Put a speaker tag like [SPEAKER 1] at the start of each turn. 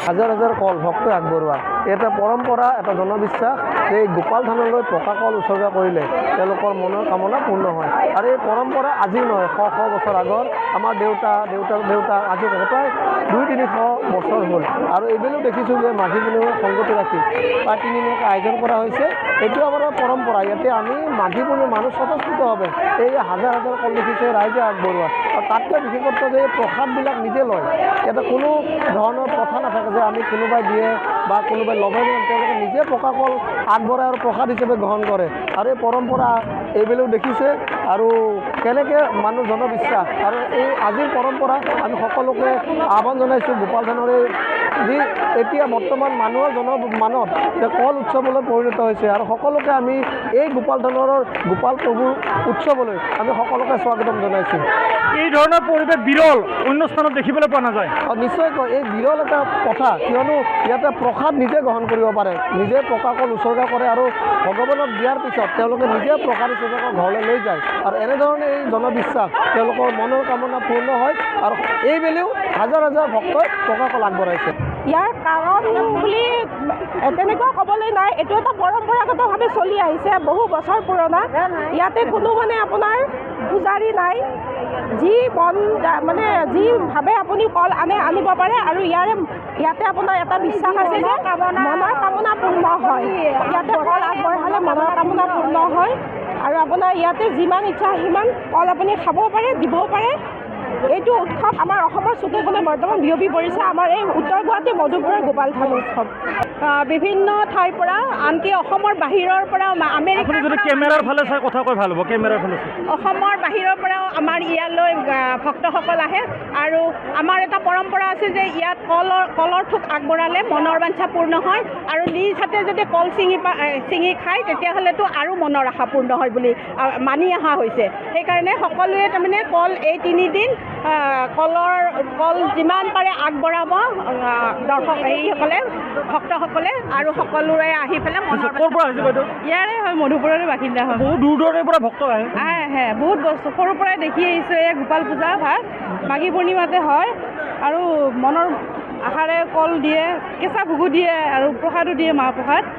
[SPEAKER 1] হাজাৰ হাজাৰ কল ভক্তই আগবঢ়োৱা এটা পৰম্পৰা, এটা জনবিশ্বাস। এই গোপাল থানলৈ পকা কল উৎসৰ্গা কৰিলে তেওঁলোকৰ মনৰ কামনা পূৰ্ণ হয়। আৰু এই পৰম্পৰা আজি নহয়, শ শ বছৰ আগৰ আমাৰ দেউতা আজি প্ৰায় 200-300 বছৰ হ'ল। আৰু এইবেলিও দেখিছোঁ যে মাঘী পূৰ্ণিমাৰ সংগতি ৰাখি প্ৰায় 3 দিনকৈ আয়োজন কৰা হৈছে। এইটো আমাৰ পৰম্পৰা। ইয়াতে আমি মাঘী পূৰ্ণিমা মানুহ স্বতঃস্ফূৰ্তভাৱে এই হাজাৰ হাজাৰ কল দেখিছে ৰাইজে আগবঢ়োৱা। আৰু তাতকৈ বিশেষত্ব যে এই প্ৰসাদবিলাক নিজে লয়। ইয়াতে কোনো ধৰণৰ প্ৰথা নাথাকে যে আমি কোনোবাই দিয়ে বা কোনোবাই ল'ব নোৱাৰে, তেওঁলোকে নিজে পকা কল আগবঢ়ায় আৰু প্ৰসাদ হিচাপে গ্ৰহণ কৰে। আৰু এই পৰম্পৰা এইবেলিও দেখিছে আৰু কেনেকৈ মানুহ জনবিশ্বাস আৰু এই আজিৰ পৰম্পৰা আমি সকলোকে আহ্বান জনাইছোঁ। গোপাল থানৰ যি এতিয়া বৰ্তমান মানুহৰ জনমানত যে কল উৎসৱলৈ পৰিণত হৈছে আৰু সকলোকে আমি এই গোপাল থানৰ গোপাল প্ৰভুৰ উৎসৱলৈ আমি সকলোকে স্বাগতম জনাইছোঁ।
[SPEAKER 2] এই ধৰণৰ পৰিৱেশ বিৰল অন্য স্থানত দেখিবলৈ পোৱা নাযায়।
[SPEAKER 1] নিশ্চয়কৈ এই বিৰল এটা কথা, কিয়নো ইয়াতে প্ৰসাদ নিজে গ্ৰহণ কৰিব পাৰে, নিজে পকা কল উৎসৰ্গা কৰে আৰু ভগৱানক দিয়াৰ পিছত তেওঁলোকে নিজে প্ৰসাদ হিচাপে ঘৰলৈ লৈ যায়। আৰু এনেধৰণে এই জনবিশ্বাস তেওঁলোকৰ মনৰ কামনা পূৰ্ণ হয় আৰু এইবেলিও হাজাৰ হাজাৰ ভক্তই পকা কল আগবঢ়াইছে।
[SPEAKER 3] ইয়াৰ কাৰণ বুলি তেনেকুৱা ক'বলৈ নাই, এইটো এটা পৰম্পৰাগতভাৱে চলি আহিছে, বহু বছৰ পুৰণা। ইয়াতে কোনো আপোনাৰ পূজাৰী নাই, যি যি ভাৱে আপুনি কল আনিব পাৰে। আৰু ইয়াতে আপোনাৰ এটা বিশ্বাস আছে যে মনৰ কামনা পূৰ্ণ হয়। ইয়াতে কল আগবঢ়ালে মনৰ কামনা পূৰ্ণ হয়। আৰু আপোনাৰ ইয়াতে যিমান ইচ্ছা সিমান কল আপুনি খাব পাৰে, দিবও পাৰে। এইটো উৎসৱ আমাৰ অসমৰ চুকে কোণে বৰ্তমান বিয়পি পৰিছে, আমাৰ এই উত্তৰ গুৱাহাটী মধুপুৰৰ গোপাল থান উৎসৱ। বিভিন্ন ঠাইৰ পৰা, আনকি অসমৰ বাহিৰৰ পৰাও, আমেৰিকাৰ
[SPEAKER 2] যদি কেমেৰাৰ ফালে চাই কথা কৈ ভাল হ'ব, কেমেৰাৰ ফালে
[SPEAKER 3] অসমৰ বাহিৰৰ পৰাও আমাৰ ইয়ালৈ ভক্তসকল আহে। আৰু আমাৰ এটা পৰম্পৰা আছে যে ইয়াত কলৰ থোক আগবঢ়ালে মনৰ বাঞ্ছা পূৰ্ণ হয়। আৰু নিজ হাতে যদি কল ছিঙি খায় তেতিয়াহ'লেতো আৰু মনৰ আশা পূৰ্ণ হয় বুলি মানি অহা হৈছে। সেইকাৰণে সকলোৱে তাৰমানে কল এই 3 দিন কল যিমান পাৰে আগবঢ়াব হেৰিসকলে, ভক্তসকলে। আৰু সকলোৰে আহি পেলাই ইয়াৰে হয়, মধুপুৰৰে বাসিন্দা হয়।
[SPEAKER 2] বহুত দূৰ দূৰৰ পৰা ভক্ত
[SPEAKER 3] আহে বহুত বস্তু সৰুৰ পৰাই দেখি আহিছোঁ। এই গোপাল পূজা ভাগ মাঘী পূৰ্ণিমাতে হয় আৰু মনৰ আশাৰে কল দিয়ে, কেঁচা ভোগো দিয়ে আৰু প্ৰসাদো দিয়ে, মাহ প্ৰসাদ।